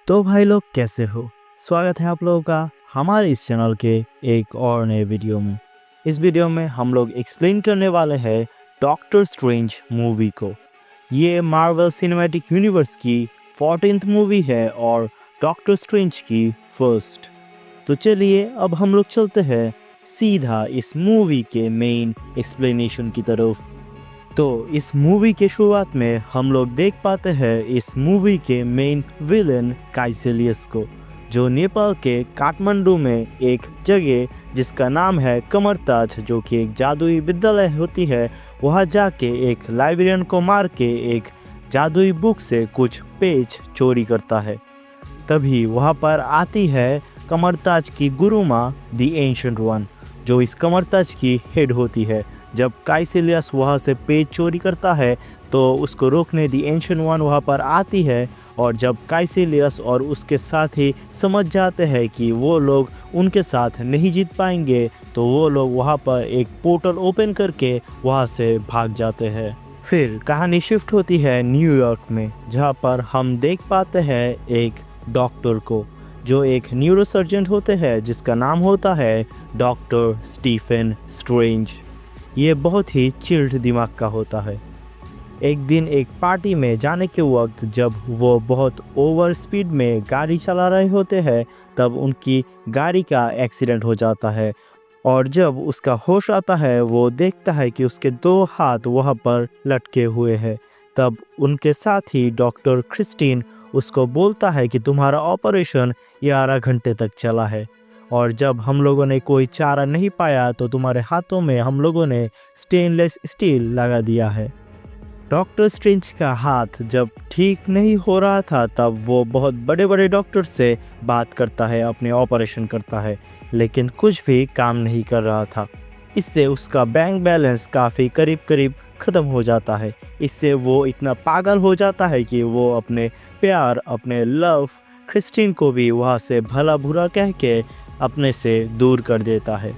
तो भाई लोग कैसे हो। स्वागत है आप लोगों का हमारे इस चैनल के एक और नए वीडियो में। इस वीडियो में हम लोग एक्सप्लेन करने वाले हैं डॉक्टर स्ट्रेंज मूवी को। ये मार्वल सिनेमैटिक यूनिवर्स की 14th मूवी है और डॉक्टर स्ट्रेंज की फर्स्ट। तो चलिए अब हम लोग चलते हैं सीधा इस मूवी के मेन एक्सप्लेनेशन की तरफ। तो इस मूवी के शुरुआत में हम लोग देख पाते हैं इस मूवी के मेन विलन काइसेलियस को, जो नेपाल के काठमांडू में एक जगह जिसका नाम है कमरताज, जो कि एक जादुई विद्यालय होती है, वहाँ जाके एक लाइब्रेरियन को मार के एक जादुई बुक से कुछ पेज चोरी करता है। तभी वहाँ पर आती है कमरताज की गुरु माँ द एंशिएंट वन, जो इस कमरताज की हेड होती है। जब काइसेलियस वहाँ से पेज चोरी करता है तो उसको रोकने द एंशिएंट वन वहाँ पर आती है, और जब काइसेलियस और उसके साथी समझ जाते हैं कि वो लोग उनके साथ नहीं जीत पाएंगे, तो वो लोग वहाँ पर एक पोर्टल ओपन करके वहाँ से भाग जाते हैं। फिर कहानी शिफ्ट होती है न्यूयॉर्क में, जहाँ पर हम देख पाते हैं एक डॉक्टर को, जो एक न्यूरोसर्जन होते हैं जिसका नाम होता है डॉक्टर स्टीफन स्ट्रेंज। ये बहुत ही चिल्ड दिमाग का होता है। एक दिन एक पार्टी में जाने के वक्त जब वो बहुत ओवर स्पीड में गाड़ी चला रहे होते हैं, तब उनकी गाड़ी का एक्सीडेंट हो जाता है, और जब उसका होश आता है वो देखता है कि उसके 2 हाथ वहाँ पर लटके हुए हैं। तब उनके साथ ही डॉक्टर क्रिस्टीन उसको बोलता है कि तुम्हारा ऑपरेशन 11 घंटे तक चला है, और जब हम लोगों ने कोई चारा नहीं पाया तो तुम्हारे हाथों में हम लोगों ने स्टेनलेस स्टील लगा दिया है। डॉक्टर स्ट्रेंज का हाथ जब ठीक नहीं हो रहा था तब वो बहुत बड़े बड़े डॉक्टर से बात करता है, अपने ऑपरेशन करता है, लेकिन कुछ भी काम नहीं कर रहा था। इससे उसका बैंक बैलेंस काफ़ी करीब करीब ख़त्म हो जाता है। इससे वो इतना पागल हो जाता है कि वो अपने प्यार, अपने लव क्रिस्टीन को भी वहाँ से भला बुरा कह के अपने से दूर कर देता है।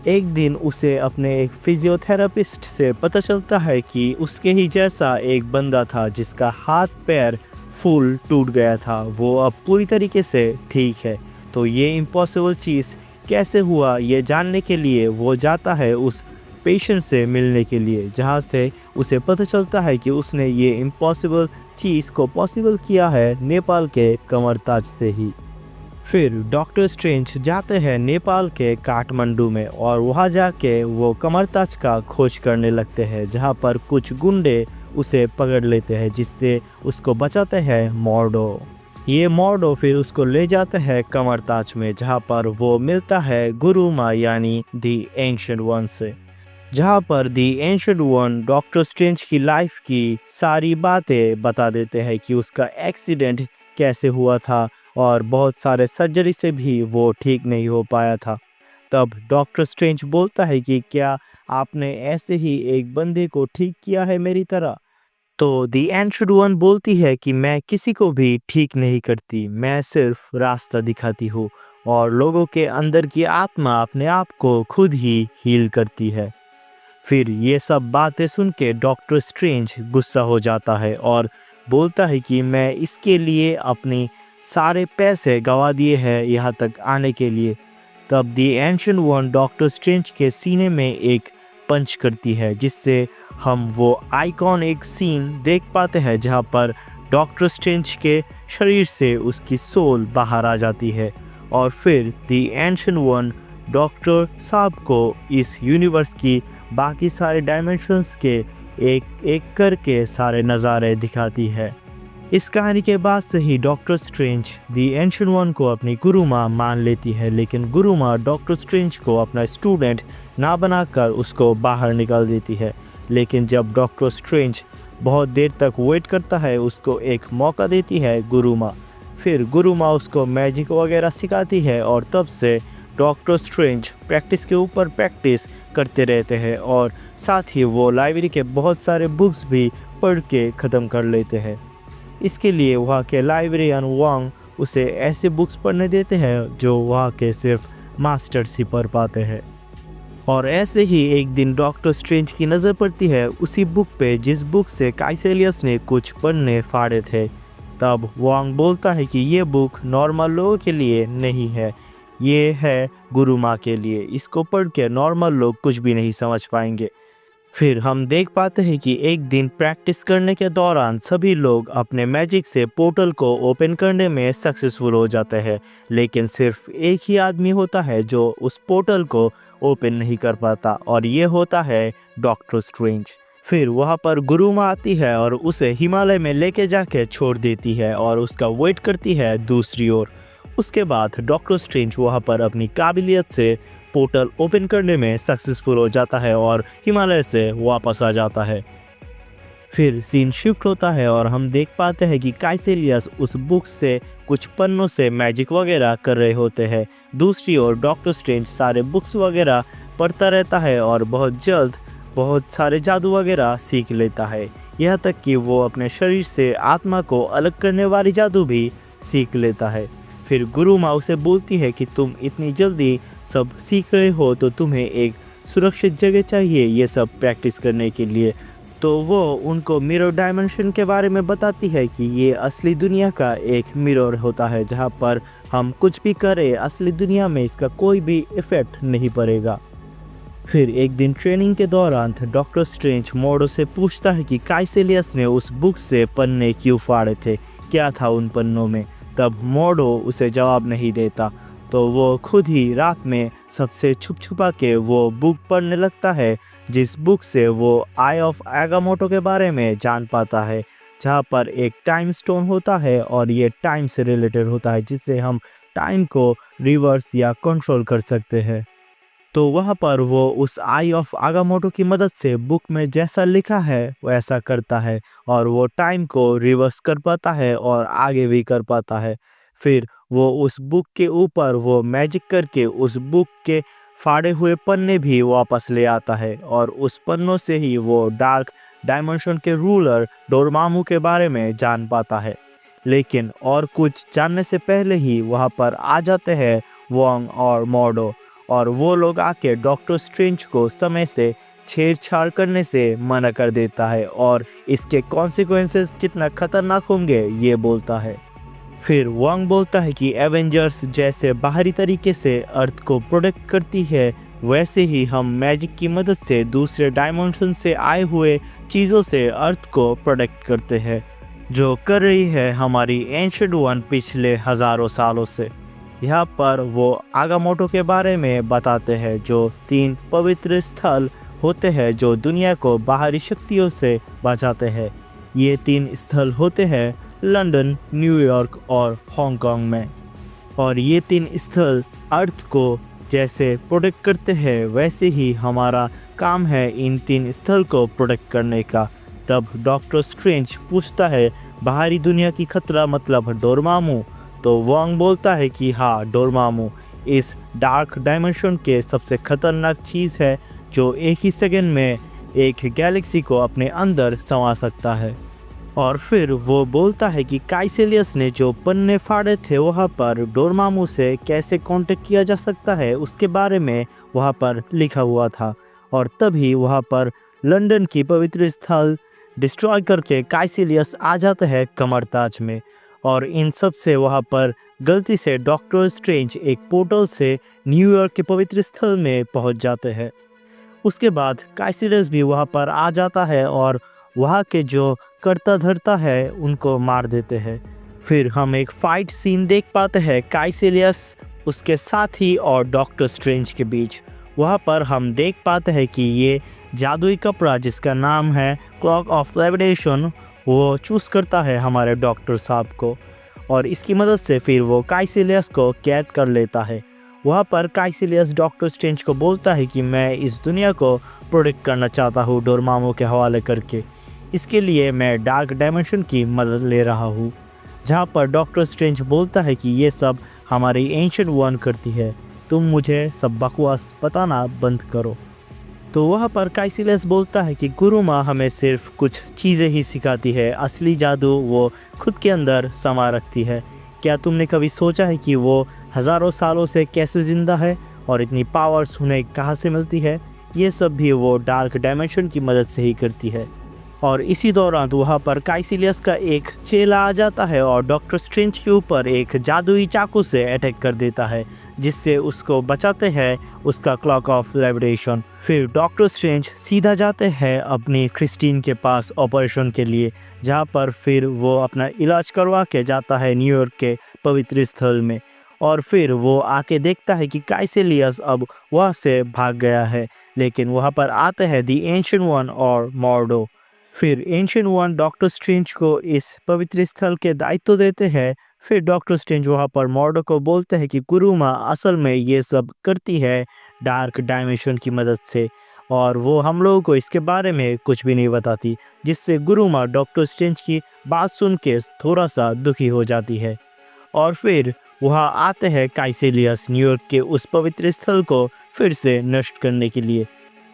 एक दिन उसे अपने एक फिजियोथेरेपिस्ट से पता चलता है कि उसके ही जैसा एक बंदा था जिसका हाथ पैर फुल टूट गया था, वो अब पूरी तरीके से ठीक है। तो ये इम्पॉसिबल चीज़ कैसे हुआ ये जानने के लिए वो जाता है उस पेशेंट से मिलने के लिए, जहाँ से उसे पता चलता है कि उसने ये इम्पॉसिबल चीज़ को पॉसिबल किया है नेपाल के कमरताज से ही। फिर डॉक्टर स्ट्रेंज जाते हैं नेपाल के काठमांडू में, और वहाँ जाके वो कमरताज का खोज करने लगते हैं, जहाँ पर कुछ गुंडे उसे पकड़ लेते हैं, जिससे उसको बचाते हैं मॉर्डो। ये मॉर्डो फिर उसको ले जाते हैं कमरताज में, जहाँ पर वो मिलता है गुरु माँ यानी द एंशिएंट वन से, जहाँ पर the ancient one doctor strange की लाइफ की सारी बातें बता देते हैं कि उसका एक्सीडेंट कैसे हुआ था, और बहुत सारे सर्जरी से भी वो ठीक नहीं हो पाया था। तब डॉक्टर स्ट्रेंज बोलता है कि क्या आपने ऐसे ही एक बंदे को ठीक किया है मेरी तरह? तो द एंशिएंट वन बोलती है कि मैं किसी को भी ठीक नहीं करती, मैं सिर्फ रास्ता दिखाती हूँ, और लोगों के अंदर की आत्मा अपने आप को खुद ही हील करती है। फिर ये सब बातें सुन के डॉक्टर स्ट्रेंज गुस्सा हो जाता है और बोलता है कि मैं इसके लिए अपनी सारे पैसे गंवा दिए हैं यहाँ तक आने के लिए। तब the ancient one doctor strange के सीने में एक पंच करती है, जिससे हम वो आइकॉनिक सीन देख पाते हैं जहाँ पर डॉक्टर स्ट्रेंज के शरीर से उसकी सोल बाहर आ जाती है, और फिर द एंशिएंट वन डॉक्टर साहब को इस यूनिवर्स की बाकी सारे डायमेंशंस के एक एक करके सारे नज़ारे दिखाती है। इस कहानी के बाद से ही doctor strange the ancient one को अपनी गुरु माँ मान लेती है, लेकिन गुरु माँ डॉक्टर स्ट्रेंज को अपना स्टूडेंट ना बनाकर उसको बाहर निकाल देती है। लेकिन जब डॉक्टर स्ट्रेंज बहुत देर तक वेट करता है, उसको एक मौका देती है गुरु माँ। फिर गुरु माँ उसको मैजिक वगैरह सिखाती है, और तब से डॉक्टर स्ट्रेंज प्रैक्टिस के ऊपर प्रैक्टिस करते रहते हैं, और साथ ही वो लाइब्रेरी के बहुत सारे बुक्स भी पढ़ के ख़त्म कर लेते हैं। इसके लिए वहाँ के लाइब्रेरियन वांग उसे ऐसे बुक्स पढ़ने देते हैं जो वहाँ के सिर्फ मास्टर्स ही पढ़ पाते हैं। और ऐसे ही एक दिन डॉक्टर स्ट्रेंज की नज़र पड़ती है उसी बुक पे जिस बुक से काइसेलियस ने कुछ पन्ने फाड़े थे। तब वांग बोलता है कि ये बुक नॉर्मल लोगों के लिए नहीं है, ये है गुरु माँ के लिए, इसको पढ़ के नॉर्मल लोग कुछ भी नहीं समझ पाएंगे। फिर हम देख पाते हैं कि एक दिन प्रैक्टिस करने के दौरान सभी लोग अपने मैजिक से पोर्टल को ओपन करने में सक्सेसफुल हो जाते हैं, लेकिन सिर्फ एक ही आदमी होता है जो उस पोर्टल को ओपन नहीं कर पाता, और ये होता है डॉक्टर स्ट्रेंज। फिर वहाँ पर गुरु माँ आती है और उसे हिमालय में लेके जाके छोड़ देती है और उसका वेट करती है दूसरी ओर। उसके बाद डॉक्टर स्ट्रेंज वहाँ पर अपनी काबिलियत से पोर्टल ओपन करने में सक्सेसफुल हो जाता है और हिमालय से वापस आ जाता है। फिर सीन शिफ्ट होता है और हम देख पाते हैं कि काइसेलियस उस बुक से कुछ पन्नों से मैजिक वगैरह कर रहे होते हैं। दूसरी ओर डॉक्टर स्ट्रेंज सारे बुक्स वगैरह पढ़ता रहता है और बहुत जल्द बहुत सारे जादू वगैरह सीख लेता है, यहाँ तक कि वो अपने शरीर से आत्मा को अलग करने वाली जादू भी सीख लेता है। फिर गुरु माँ उसे बोलती है कि तुम इतनी जल्दी सब सीख रहे हो तो तुम्हें एक सुरक्षित जगह चाहिए ये सब प्रैक्टिस करने के लिए। तो वो उनको मिरर डायमेंशन के बारे में बताती है कि ये असली दुनिया का एक मिरर होता है, जहाँ पर हम कुछ भी करें असली दुनिया में इसका कोई भी इफ़ेक्ट नहीं पड़ेगा। फिर एक दिन ट्रेनिंग के दौरान डॉक्टर स्ट्रेंज मोडो से पूछता है कि काइसेलियस ने उस बुक से पन्ने क्यों फाड़े थे, क्या था उन पन्नों में। तब मोडो उसे जवाब नहीं देता, तो वो खुद ही रात में सबसे छुप छुपा के वो बुक पढ़ने लगता है, जिस बुक से वो आई ऑफ एगामोटो के बारे में जान पाता है, जहाँ पर एक टाइम स्टोन होता है और ये टाइम से रिलेटेड होता है, जिससे हम टाइम को रिवर्स या कंट्रोल कर सकते हैं। तो वहाँ पर वो उस आई ऑफ आगामोटो की मदद से बुक में जैसा लिखा है वैसा करता है और वो टाइम को रिवर्स कर पाता है और आगे भी कर पाता है। फिर वो उस बुक के ऊपर वो मैजिक करके उस बुक के फाड़े हुए पन्ने भी वापस ले आता है और उस पन्नों से ही वो डार्क डायमेंशन के रूलर डोरमामू के बारे में जान पाता है। लेकिन और कुछ जानने से पहले ही वहाँ पर आ जाते हैं वांग और मोडो, और वो लोग आके डॉक्टर स्ट्रेंज को समय से छेड़छाड़ करने से मना कर देता है और इसके कॉन्सिक्वेंसेस कितना खतरनाक होंगे ये बोलता है। फिर वांग बोलता है कि एवेंजर्स जैसे बाहरी तरीके से अर्थ को प्रोटेक्ट करती है, वैसे ही हम मैजिक की मदद से दूसरे डायमेंशन से आए हुए चीज़ों से अर्थ को प्रोटेक्ट करते हैं, जो कर रही है हमारी एंशिएंट वन पिछले हज़ारों सालों से। यहाँ पर वो आगामोटो के बारे में बताते हैं, जो 3 पवित्र स्थल होते हैं जो दुनिया को बाहरी शक्तियों से बचाते हैं। ये 3 स्थल होते हैं लंदन, न्यूयॉर्क और हांगकांग में, और ये 3 स्थल अर्थ को जैसे प्रोटेक्ट करते हैं वैसे ही हमारा काम है इन 3 स्थल को प्रोटेक्ट करने का। तब डॉक्टर स्ट्रेंज पूछता है बाहरी दुनिया की खतरा मतलब डोरमामू, तो वांग बोलता है कि हाँ, डोरमामू इस डार्क डायमेंशन के सबसे खतरनाक चीज़ है जो एक ही सेकंड में एक गैलेक्सी को अपने अंदर समा सकता है। और फिर वो बोलता है कि काइसेलियस ने जो पन्ने फाड़े थे वहाँ पर डोरमामू से कैसे कांटेक्ट किया जा सकता है उसके बारे में वहाँ पर लिखा हुआ था, और तभी वहाँ पर लंदन की पवित्र स्थल डिस्ट्रॉय करके काइसेलियस आ जाता है कमरताज में, और इन सब से वहाँ पर गलती से डॉक्टर स्ट्रेंज एक पोर्टल से न्यूयॉर्क के पवित्र स्थल में पहुँच जाते हैं। उसके बाद काइसेलियस भी वहाँ पर आ जाता है और वहाँ के जो करता धरता है उनको मार देते हैं। फिर हम एक फाइट सीन देख पाते हैं काइसेलियस, उसके साथी और डॉक्टर स्ट्रेंज के बीच। वहाँ पर हम देख पाते हैं कि ये जादुई कपड़ा जिसका नाम है क्लॉक ऑफ लेविटेशन वो चूज़ करता है हमारे डॉक्टर साहब को, और इसकी मदद से फिर वो काइसेलियस को कैद कर लेता है। वहाँ पर काइसेलियस डॉक्टर स्ट्रेंज को बोलता है कि मैं इस दुनिया को प्रोटेक्ट करना चाहता हूँ डोरमामू के हवाले करके, इसके लिए मैं डार्क डायमेंशन की मदद ले रहा हूँ। जहाँ पर डॉक्टर स्ट्रेंज बोलता है कि ये सब हमारी एंशिएंट वन करती है, तुम मुझे सब बकवास बताना बंद करो। तो वहाँ पर काइसेलियस बोलता है कि गुरु माँ हमें सिर्फ कुछ चीज़ें ही सिखाती है, असली जादू वो खुद के अंदर समा रखती है। क्या तुमने कभी सोचा है कि वो हज़ारों सालों से कैसे ज़िंदा है और इतनी पावर्स उन्हें कहाँ से मिलती है? ये सब भी वो डार्क डायमेंशन की मदद से ही करती है। और इसी दौरान वहाँ पर काइसिलियस का एक चेला आ जाता है और डॉक्टर स्ट्रेंज के ऊपर एक जादुई चाकू से अटैक कर देता है, जिससे उसको बचाते हैं उसका क्लॉक ऑफ लिबरेशन। फिर डॉक्टर स्ट्रेंज सीधा जाते हैं अपनी क्रिस्टीन के पास ऑपरेशन के लिए, जहाँ पर फिर वो अपना इलाज करवा के जाता है न्यूयॉर्क के पवित्र स्थल में। और फिर वो आके देखता है कि काइसिलियस अब वहाँ से भाग गया है, लेकिन वहाँ पर आते हैं दी एंशिएंट वन और मॉर्डो। फिर एंशिएंट वन डॉक्टर स्ट्रेंज को इस पवित्र स्थल के दायित्व देते हैं। फिर डॉक्टर स्ट्रेंज वहाँ पर मॉर्डो को बोलते हैं कि गुरुमा असल में ये सब करती है डार्क डायमेंशन की मदद से, और वो हम लोगों को इसके बारे में कुछ भी नहीं बताती, जिससे गुरुमा डॉक्टर स्ट्रेंज की बात सुन के थोड़ा सा दुखी हो जाती है। और फिर वहाँ आते हैं काइसिलियस न्यूयॉर्क के उस पवित्र स्थल को फिर से नष्ट करने के लिए,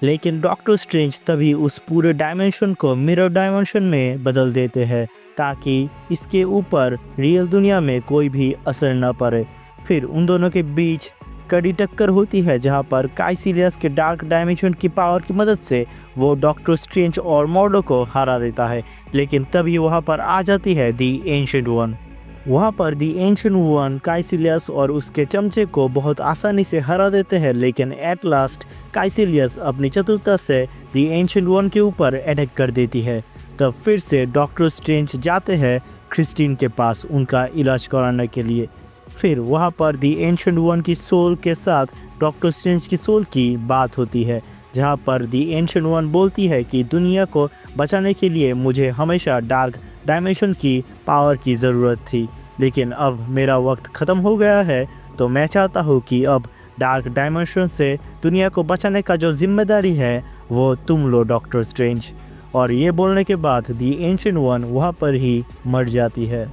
लेकिन डॉक्टर स्ट्रेंज तभी उस पूरे डायमेंशन को मिरर डायमेंशन में बदल देते हैं ताकि इसके ऊपर रियल दुनिया में कोई भी असर न पड़े। फिर उन दोनों के बीच कड़ी टक्कर होती है, जहाँ पर काइसिलियस के डार्क डायमेंशन की पावर की मदद से वो डॉक्टर स्ट्रेंज और मॉर्डो को हरा देता है, लेकिन तभी वहाँ पर आ जाती है दी एंशिएंट वन। वहाँ पर दी एंशिएंट वन काइसिलियस और उसके चमचे को बहुत आसानी से हरा देते हैं, लेकिन एट लास्ट काइसिलियस अपनी चतुरता से दी एंशिएंट वन के ऊपर अटैक कर देती है। तब फिर से डॉक्टर स्ट्रेंज जाते हैं क्रिस्टीन के पास उनका इलाज कराने के लिए। फिर वहाँ पर दी एंशिएंट वन की सोल के साथ डॉक्टर स्ट्रेंज की सोल की बात होती है, जहाँ पर दी एंशिएंट वन बोलती है कि दुनिया को बचाने के लिए मुझे हमेशा डार्क डायमेंशन की पावर की ज़रूरत थी, लेकिन अब मेरा वक्त ख़त्म हो गया है, तो मैं चाहता हूँ कि अब डार्क डायमेंशन से दुनिया को बचाने का जो जिम्मेदारी है वो तुम लो डॉक्टर स्ट्रेंज। और ये बोलने के बाद दी एंशिएंट वन वहाँ पर ही मर जाती है।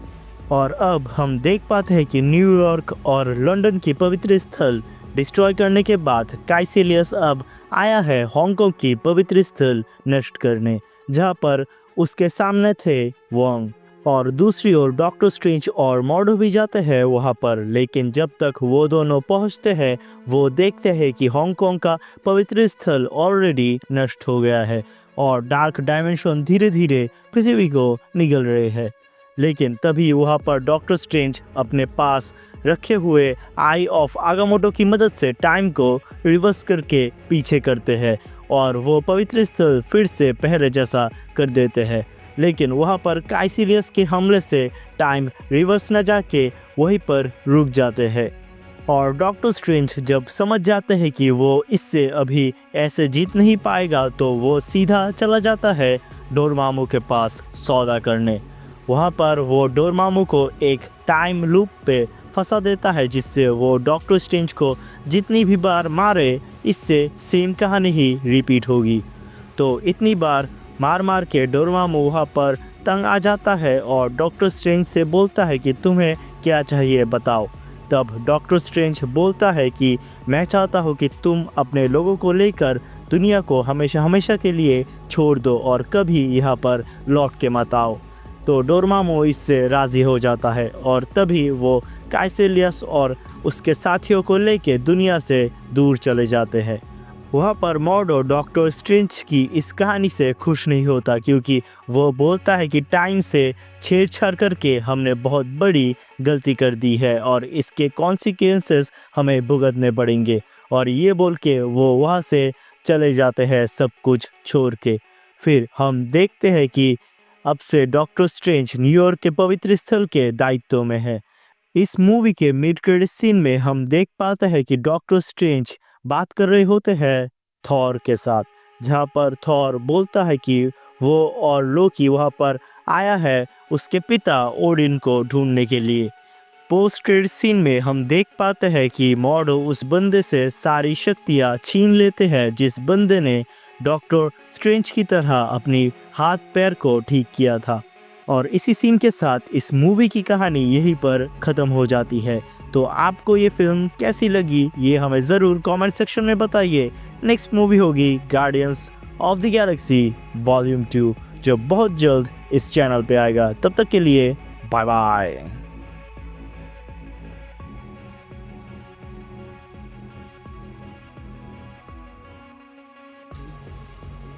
और अब हम देख पाते हैं कि न्यूयॉर्क और लंदन की पवित्र स्थल डिस्ट्रॉय करने के बाद काइसिलियस अब आया है हांगकांग की पवित्र स्थल नष्ट करने, जहाँ पर उसके सामने थे वोंग। और दूसरी ओर डॉक्टर स्ट्रेंज और मॉर्डो भी जाते हैं वहाँ पर, लेकिन जब तक वो दोनों पहुँचते हैं वो देखते हैं कि हांगकांग का पवित्र स्थल ऑलरेडी नष्ट हो गया है और डार्क डायमेंशन धीरे धीरे पृथ्वी को निगल रहे हैं। लेकिन तभी वहाँ पर डॉक्टर स्ट्रेंज अपने पास रखे हुए आई ऑफ आगामोटो की मदद से टाइम को रिवर्स करके पीछे करते हैं और वो पवित्र स्थल फिर से पहले जैसा कर देते हैं। लेकिन वहाँ पर काइसिलियस के हमले से टाइम रिवर्स न जाके वहीं पर रुक जाते हैं और डॉक्टर स्ट्रेंज जब समझ जाते हैं कि वो इससे अभी ऐसे जीत नहीं पाएगा, तो वो सीधा चला जाता है डोरमामू के पास सौदा करने। वहाँ पर वो डोरमामू को एक टाइम लूप पे फंसा देता है, जिससे वो डॉक्टर स्ट्रेंज को जितनी भी बार मारे इससे सेम कहानी ही रिपीट होगी। तो इतनी बार मार मार के डोरमामू वहाँ पर तंग आ जाता है और डॉक्टर स्ट्रेंज से बोलता है कि तुम्हें क्या चाहिए बताओ। तब डॉक्टर स्ट्रेंज बोलता है कि मैं चाहता हूँ कि तुम अपने लोगों को लेकर दुनिया को हमेशा हमेशा के लिए छोड़ दो और कभी यहाँ पर लौट के मत आओ। तो डोरमामू इससे राज़ी हो जाता है और तभी वो काइसिलियस और उसके साथियों को लेके दुनिया से दूर चले जाते हैं। वहाँ पर मॉर्डो डॉक्टर स्ट्रेंज की इस कहानी से खुश नहीं होता, क्योंकि वो बोलता है कि टाइम से छेड़छाड़ करके हमने बहुत बड़ी गलती कर दी है और इसके कॉन्सिक्वेंसेस हमें भुगतने पड़ेंगे। और ये बोल के वो वहाँ से चले जाते हैं सब कुछ छोड़ के। फिर हम देखते हैं कि अब से डॉक्टर स्ट्रेंज न्यूयॉर्क के पवित्र स्थल के दायित्व में है। इस मूवी के मिड क्रेडिट सीन में हम देख पाते हैं कि डॉक्टर स्ट्रेंज बात कर रहे होते हैं थॉर के साथ, जहाँ पर थॉर बोलता है कि वो और लोकी वहाँ पर आया है उसके पिता ओडिन को ढूंढने के लिए। पोस्ट क्रेडिट सीन में हम देख पाते हैं कि मॉर्डो उस बंदे से सारी शक्तियाँ छीन लेते हैं जिस बंदे ने डॉक्टर स्ट्रेंज की तरह अपनी हाथ पैर को ठीक किया था। और इसी सीन के साथ इस मूवी की कहानी यहीं पर ख़त्म हो जाती है। तो आपको ये फिल्म कैसी लगी ये हमें ज़रूर कमेंट सेक्शन में बताइए। नेक्स्ट मूवी होगी guardians of the Galaxy volume 2, जो बहुत जल्द इस चैनल पे आएगा। तब तक के लिए बाय बाय।